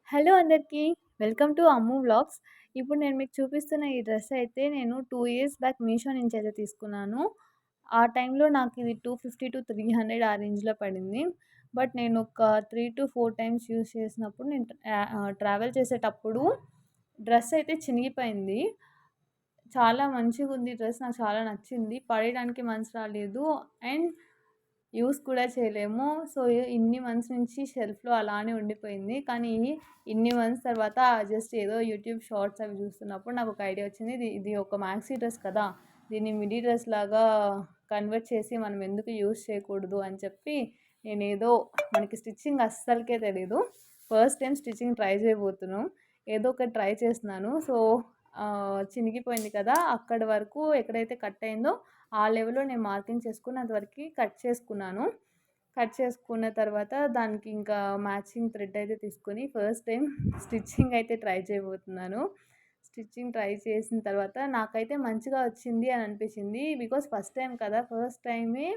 Hello అందరికీ. Welcome to Ammu vlogs. ఇప్పుడు నేను మీకు చూపిస్తున్న ఈ డ్రెస్ అయితే నేను 2 ఇయర్స్ బ్యాక్ మీషో నుంచి అయితే తీసుకున్నాను. ఆ టైంలో నాకు ఇది 250-300 ఆ రేంజ్‌లో పడింది. బట్ నేను ఒక 3-4 టైమ్స్ యూజ్ చేసినప్పుడు నేను ట్రావెల్ చేసేటప్పుడు డ్రెస్ అయితే చినిగిపోయింది. చాలా మంచిగుంది డ్రెస్. నాకు చాలా నచ్చింది. పడేయడానికి మనసు రాలేదు. అండ్ యూజ్ కూడా చేయలేము. సో, ఇన్ని మంత్స్ నుంచి షెల్ఫ్‌లో అలానే ఉండిపోయింది. కానీ ఇన్ని మంత్స్ తర్వాత జస్ట్ ఏదో యూట్యూబ్ షార్ట్స్ అవి చూస్తున్నప్పుడు నాకొక ఐడియా వచ్చింది. ఇది ఇది ఒక మ్యాక్సీ డ్రెస్ కదా! దీన్ని మిడీ డ్రెస్ లాగా కన్వర్ట్ చేసి మనం ఎందుకు యూజ్ చేయకూడదు అని చెప్పి నేనేదో మనకి స్టిచ్చింగ్ అస్సలకే తెలీదు. ఫస్ట్ టైమ్ స్టిచ్చింగ్ ట్రై చేయబోతున్నాం. ఏదో ఒకటి ట్రై చేస్తున్నాను. సో, చినిగిపోయింది కదా! అక్కడి వరకు ఎక్కడైతే కట్ అయిందో ఆ లెవెల్‌లో నేను మార్కింగ్ చేసుకొని అంతవరకి కట్ చేసుకున్నాను. కట్ చేసుకున్న తర్వాత దానికి ఇంకా మ్యాచింగ్ థ్రెడ్ అయితే తీసుకొని ఫస్ట్ టైం స్టిచ్చింగ్ అయితే ట్రై చేయబోతున్నాను. స్టిచ్చింగ్ ట్రై చేసిన తర్వాత నాకైతే మంచిగా వచ్చింది అని అనిపించింది. బికాజ్ ఫస్ట్ టైం కదా! ఫస్ట్ టైమే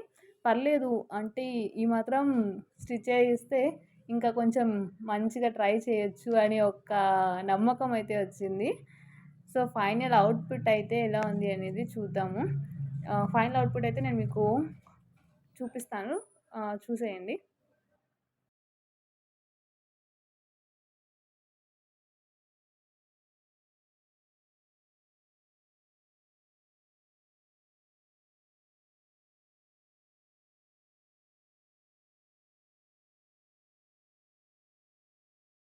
పర్లేదు అంటే ఈ మాత్రం స్టిచ్ చేస్తే ఇంకా కొంచెం మంచిగా ట్రై చేయొచ్చు అనే ఒక నమ్మకం అయితే వచ్చింది. సో, ఫైనల్ అవుట్‌పుట్ అయితే ఎలా ఉంది అనేది చూద్దాము. ఫైనల్ అవుట్‌పుట్ అయితే నేను మీకు చూపిస్తాను. చూసేయండి.